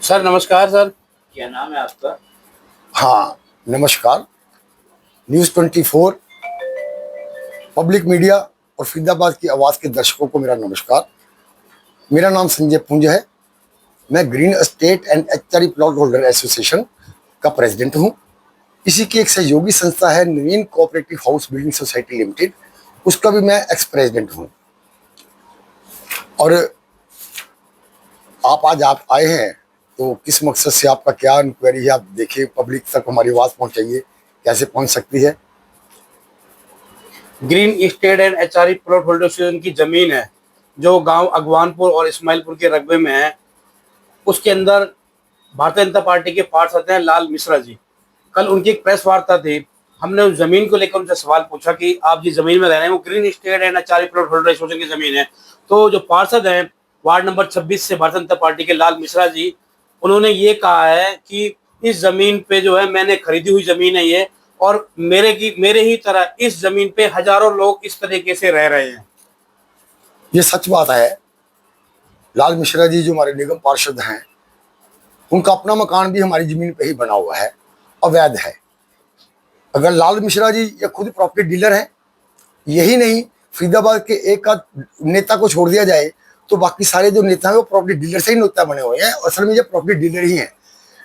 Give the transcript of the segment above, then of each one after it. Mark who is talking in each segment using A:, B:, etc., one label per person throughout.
A: Sir नमस्कार sir. क्या नाम है आपका?
B: हाँ, नमस्कार। न्यूज़ 24 पब्लिक मीडिया और फरीदाबाद की आवाज़ के दर्शकों को मेरा नमस्कार। मेरा नाम संजय पुंज है। मैं green estate and HRE plot holder association का प्रेसिडेंट हूँ। इसी की एक सहयोगी संस्था है Naveen cooperative house building society limited, उसका भी मैं एक्स प्रेसिडेंट हूँ। और आप आए हैं तो किस मकसद से, आपका क्या इंक्वायरी है, आप देखिए, पब्लिक तक हमारी आवाज़ पहुँचाइए, कैसे पहुँच सकती है।
A: Green estate and HRE plot holder association की जमीन है जो गांव अगवानपुर और इस्माइलपुर के रकबे में है। उसके अंदर भारतीय जनता पार्टी के पार्षद हैं लाल मिश्रा जी। कल उनकी एक प्रेस वार्ता थी। हमने उस जमीन को लेकर उनसे सवाल पूछा कि आप जिस जमीन में रह रहे हैं वो green estate and HRE plot holder association की जमीन है। तो जो पार्षद हैं वार्ड नंबर 26 से भारतीय जनता पार्टी के लाल मिश्रा जी, उन्होंने ये कहा है कि इस जमीन पे जो है मैंने खरीदी हुई जमीन है ये, और मेरे ही तरह इस जमीन पे हजारों लोग इस तरीके से रह रहे हैं।
B: ये सच बात है। लाल मिश्रा जी जो हमारे निगम पार्षद हैं, उनका अपना मकान भी हमारी जमीन पे ही बना हुआ है, अवैध है। अगर लाल मिश्रा जी ये खुद प्रॉपर्टी डीलर हैं, यही नहीं फरीदाबाद के एक आध नेता को छोड़ दिया जाए तो बाकी सारे जो नेता हैं वो प्रॉपर्टी डीलर से ही नेता बने हुए हैं। असल में ये प्रॉपर्टी डीलर ही हैं।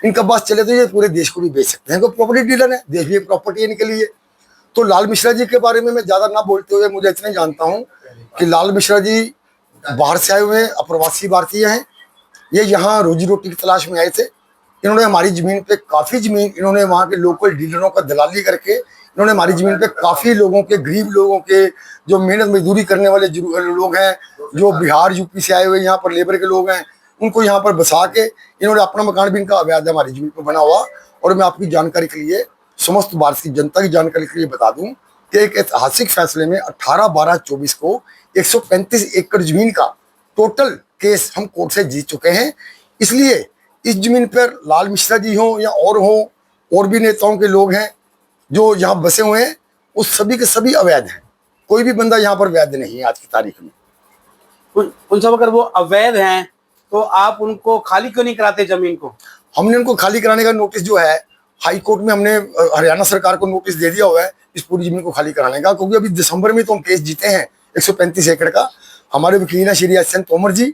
B: इनका बस चले तो ये पूरे देश को भी बेच सकते हैं, तो प्रॉपर्टी डीलर है, देश भी एक प्रॉपर्टी है इनके लिए। तो लाल मिश्रा जी के बारे में मैं ज़्यादा ना बोलते हुए मुझे इतना जानता हूँ कि लाल मिश्रा जी बाहर से आए हुए हैं, अप्रवासी भारतीय हैं। ये यहाँ रोजी रोटी की तलाश में आए थे। इन्होंने हमारी ज़मीन पे काफ़ी ज़मीन, इन्होंने वहाँ के लोकल डीलरों का दलाली करके इन्होंने हमारी ज़मीन पे काफ़ी लोगों के, गरीब लोगों के, जो मेहनत मजदूरी करने वाले लोग हैं, जो बिहार यूपी से आए हुए यहाँ पर लेबर के लोग हैं, उनको यहाँ पर बसा के इन्होंने अपना मकान भी इनका अवैध हमारी ज़मीन पर बना हुआ। और मैं आपकी जानकारी के लिए, समस्त भारत की जनता की जानकारी के लिए बता दूँ कि एक ऐतिहासिक फैसले में 18/12/24 को 135 एकड़ जमीन का टोटल केस हम कोर्ट से जीत चुके हैं। इसलिए इस जमीन पर लाल मिश्रा जी हों या और हों, और भी नेताओं के लोग हैं जो यहाँ बसे हुए हैं, उस सभी के सभी अवैध हैं। कोई भी बंदा यहाँ पर वैध नहीं है आज की तारीख में।
A: उन सब अगर वो अवैध हैं तो आप उनको खाली क्यों नहीं कराते जमीन को?
B: हमने उनको खाली कराने का नोटिस जो है हाई कोर्ट में, हमने हरियाणा सरकार को नोटिस दे दिया हुआ है इस पूरी जमीन को खाली कराने का, क्योंकि अभी दिसंबर में तो हम केस जीते हैं 135 एकड़ का। हमारे वकील हैं श्री एस एन तोमर जी,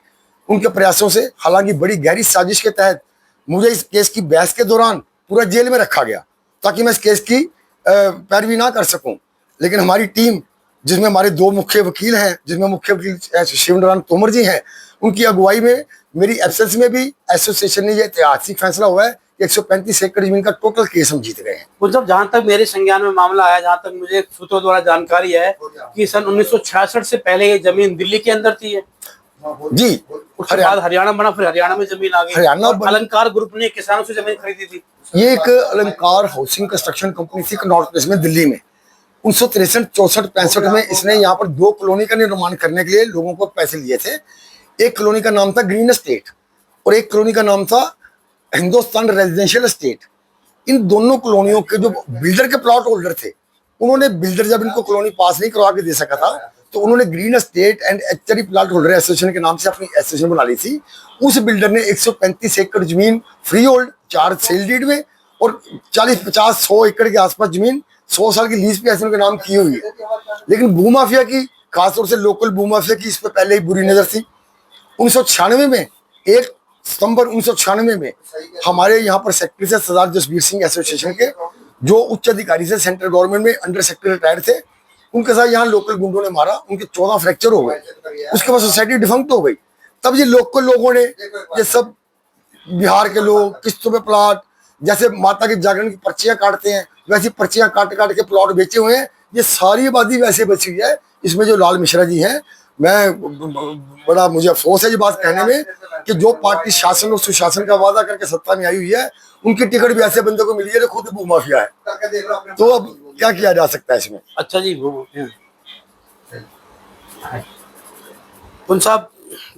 B: उनके प्रयासों से, हालांकि बड़ी गहरी साजिश के तहत, मुझे इस केस की बहस के दौरान पूरा जेल में रखा गया ताकि मैं इस केस की पैरवी ना कर सकूं। लेकिन हमारी टीम, जिसमें हमारे दो मुख्य वकील हैं, जिसमें मुख्य वकील शिवनारायण तोमर जी हैं, उनकी अगुवाई में, मेरी एब्सेंस में भी एसोसिएशन ने यह ऐतिहासिक फैसला हुआ है कि 135 एकड़ जमीन का टोटल केस हम जीत गए हैं।
A: मतलब जहाँ तक मेरे संज्ञान में मामला आया, जहाँ तक मुझे सूत्रों द्वारा जानकारी है कि सन 1966 से पहले ये जमीन दिल्ली के अंदर थी
B: जी।
A: उसके बाद हरियाणा बना, फिर हरियाणा में जमीन आ गई।
B: हरियाणा
A: अलंकार ग्रुप ने किसानों से जमीन खरीदी थी।
B: ये एक अलंकार हाउसिंग कंस्ट्रक्शन कंपनी थी कनॉट प्लेस में दिल्ली में। 1963-64-65 में इसने यहाँ पर 2 कॉलोनी का निर्माण करने के लिए लोगों को पैसे लिए थे। एक कॉलोनी का नाम था ग्रीन एस्टेट और एक कॉलोनी का नाम था हिंदुस्तान रेजिडेंशियल एस्टेट। इन दोनों कॉलोनियों के जो बिल्डर के प्लॉट होल्डर थे, उन्होंने, बिल्डर जब इनको कॉलोनी पास नहीं करवा के दे सका था, तो उन्होंने green estate and HRE plot holder association के नाम से अपनी एसोसिएशन बना ली थी। उस बिल्डर ने 135 एकड़ जमीन फ्री होल्ड, 4 सेल डीड में, और 40-50-100 एकड़ के आसपास जमीन 100 साल की लीज पे ऐसे के नाम की हुई है। लेकिन भूमाफिया की, खासतौर से लोकल भूमाफिया की, इस पर पहले ही बुरी नजर थी। 1996 में, 1 सितंबर 1996 में हमारे यहाँ पर सेक्रेटरी से सरदार जसबीर सिंह एसोसिएशन के, जो उच्च अधिकारी से सेंट्रल गवर्नमेंट में अंडर सेक्रेटरी रिटायर्ड थे, उनके साथ यहाँ लोकल गुंडों ने मारा, उनके 14 फ्रैक्चर हो गए। उसके बाद सोसाइटी डिफंक्ट हो गई। तब ये लोकल लोगों ने, ये सब बिहार के लोग किस्तों पे प्लॉट, जैसे माता के जागरण की पर्चियां काटते हैं वैसी पर्चियां काट काट के प्लॉट बेचे हुए हैं। ये सारी आबादी वैसे बची हुई है। इसमें जो लाल मिश्रा जी हैं, मैं बड़ा, मुझे अफसोस है ये बात कहने में कि जो पार्टी शासन और सुशासन का वादा करके सत्ता में आई हुई है, उनकी टिकट भी ऐसे बंदे को मिली है जो खुद भूमाफिया है। तो अब क्या किया जा सकता है इसमें?
A: अच्छा जी, उन साहब,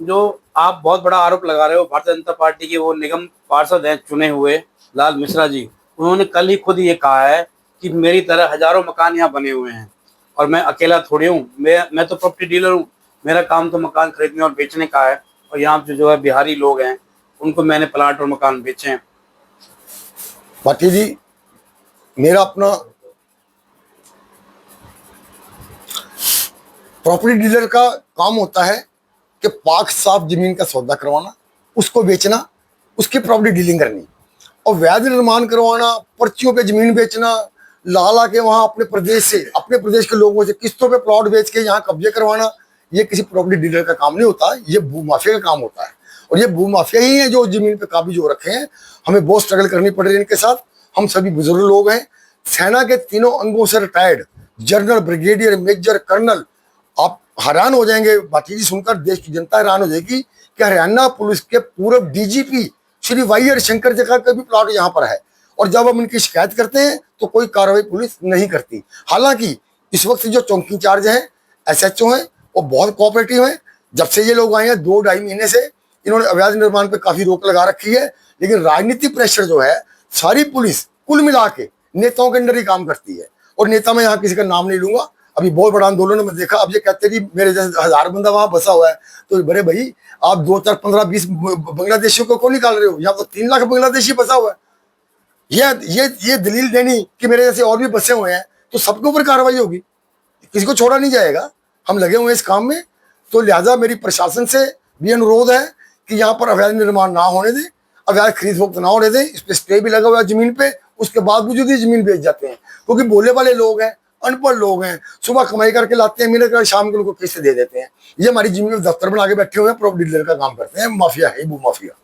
A: जो आप बहुत बड़ा आरोप लगा रहे हो, भारतीय जनता पार्टी के वो निगम पार्षद हैं चुने हुए लाल मिश्रा जी, उन्होंने कल ही खुद ये कहा है कि मेरी तरह हजारों मकान यहाँ बने हुए हैं और मैं अकेला थोड़ी हूँ। मैं तो प्रॉपर्टी डीलर हूँ, मेरा काम तो मकान खरीदने और बेचने का है। और यहाँ पे जो है बिहारी लोग हैं, उनको मैंने प्लाट और मकान बेचे हैं।
B: भाटी जी, मेरा अपना प्रॉपर्टी डीलर का काम होता है कि पाक साफ जमीन का सौदा करवाना, उसको बेचना, उसकी प्रॉपर्टी डीलिंग करनी, और वैध निर्माण करवाना, पर्चियों पे जमीन बेचना, ला के वहां अपने प्रदेश से, अपने प्रदेश के लोगों से किस्तों पे प्लॉट बेच के यहाँ कब्जे करवाना, ये किसी प्रॉपर्टी डीलर का काम नहीं होता, ये भूमाफिया का काम होता है। और ये भूमाफिया ही है जो जमीन पे काबिज हो रखे हैं। हमें बहुत स्ट्रगल करनी पड़ रही है इनके साथ। हम सभी बुजुर्ग लोग हैं, सेना के तीनों अंगों से retired, general, brigadier, major, colonel. आप हैरान हो जाएंगे भाटी जी सुनकर, देश की जनता हैरान हो जाएगी कि हरियाणा पुलिस के पूर्व डीजीपी श्री वाई हरिशंकर जी का भी प्लॉट यहाँ पर है, और जब हम इनकी शिकायत करते हैं तो कोई कार्रवाई पुलिस नहीं करती। हालांकि इस वक्त जो चौकी इंचार्ज हैं, SHO हैं, वो बहुत कोऑपरेटिव हैं। जब से ये लोग आए हैं 2-2.5 महीने से इन्होंने अवैध निर्माण पे काफी रोक लगा रखी है, लेकिन राजनीतिक प्रेशर जो है, सारी पुलिस कुल मिला के नेताओं के अंडर ही काम करती है। और नेता मैं यहाँ किसी का नाम नहीं लूंगा, अभी बहुत बड़ा आंदोलन में देखा, अब ये कहते हैं कि मेरे जैसे 1000 बंदा वहां बसा हुआ है, तो बड़े भाई आप 2, 4, 15, 20 बांग्लादेशियों को क्यों निकाल रहे हो? यहाँ तो 3 लाख बांग्लादेशी बसा हुआ है। ये दलील देनी कि मेरे जैसे और भी बसे हुए हैं तो सबके ऊपर कार्रवाई होगी, किसी को छोड़ा नहीं जाएगा। हम लगे हुए हैं इस काम में, तो लिहाजा मेरी प्रशासन से भी अनुरोध है कि यहाँ पर अवैध निर्माण ना होने दें, अवैध खरीद फरोख्त ना होने दें। इस पे स्टे भी लगा हुआ है जमीन पे, उसके बावजूद ही जमीन बेच जाते हैं, क्योंकि बोले वाले लोग हैं, अनपढ़ लोग हैं, सुबह कमाई करके लाते हैं, मेहनत कर शाम को उनको किस्त दे देते हैं। ये हमारी जमीन में दफ्तर बना के बैठे हुए हैं, प्रॉपर्टी डीलर का काम करते हैं, माफिया है, भू माफिया।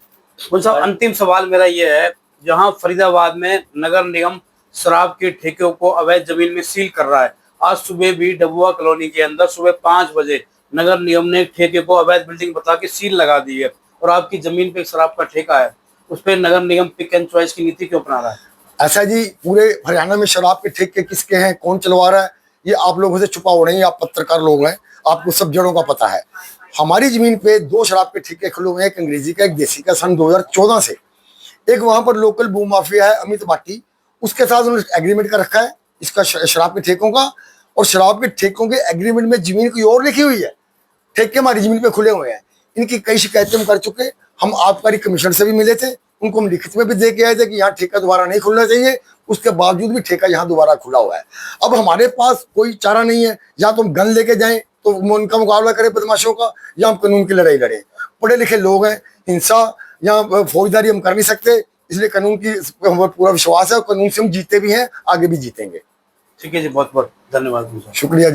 A: मुंशी साहब, अंतिम सवाल मेरा ये है, जहां फरीदाबाद में नगर निगम शराब के ठेकों को अवैध जमीन में सील कर रहा है, आज सुबह भी डबुआ कॉलोनी के अंदर सुबह 5 बजे नगर निगम ने ठेके को अवैध बिल्डिंग बता के सील लगा दी है, और आपकी जमीन पे एक शराब का ठेका है, उस पर नगर निगम पिक एंड चॉइस की नीति क्यों अपना रहा है?
B: ऐसा जी, पूरे हरियाणा में शराब के ठेके किसके हैं, कौन चलवा रहा है, ये आप लोगों से छुपा हो रही है। आप पत्रकार लोग हैं, आपको सब जड़ों का पता है। हमारी जमीन पे 2 शराब के ठेके खुले हुए हैं, एक अंग्रेजी का, एक देसी का, सन 2014 से। एक वहां पर लोकल भू माफिया है अमित भाटी, उसके साथ उन्होंने एग्रीमेंट कर रखा है इसका शराब के ठेकों का, और शराब के ठेकों के एग्रीमेंट में जमीन कोई और लिखी हुई है, ठेके हमारी जमीन पे खुले हुए हैं। इनकी कई शिकायतें हम कर चुके, हम आबकारी कमिश्नर से भी मिले थे, उनको हम लिखित में भी दे के आए थे कि यहाँ ठेका दोबारा नहीं खुलना चाहिए, उसके बावजूद भी ठेका यहाँ दोबारा खुला हुआ है। अब हमारे पास कोई चारा नहीं है, या तो हम गन लेके जाएं तो उनका मुकाबला करें बदमाशों का, या हम कानून की लड़ाई लड़े। पढ़े लिखे लोग हैं, हिंसा या फौजदारी हम कर नहीं सकते, इसलिए कानून की हमें पूरा विश्वास है, और कानून से हम जीते भी हैं, आगे भी जीतेंगे।
A: ठीक है जी, बहुत बहुत धन्यवाद।
B: शुक्रिया जी।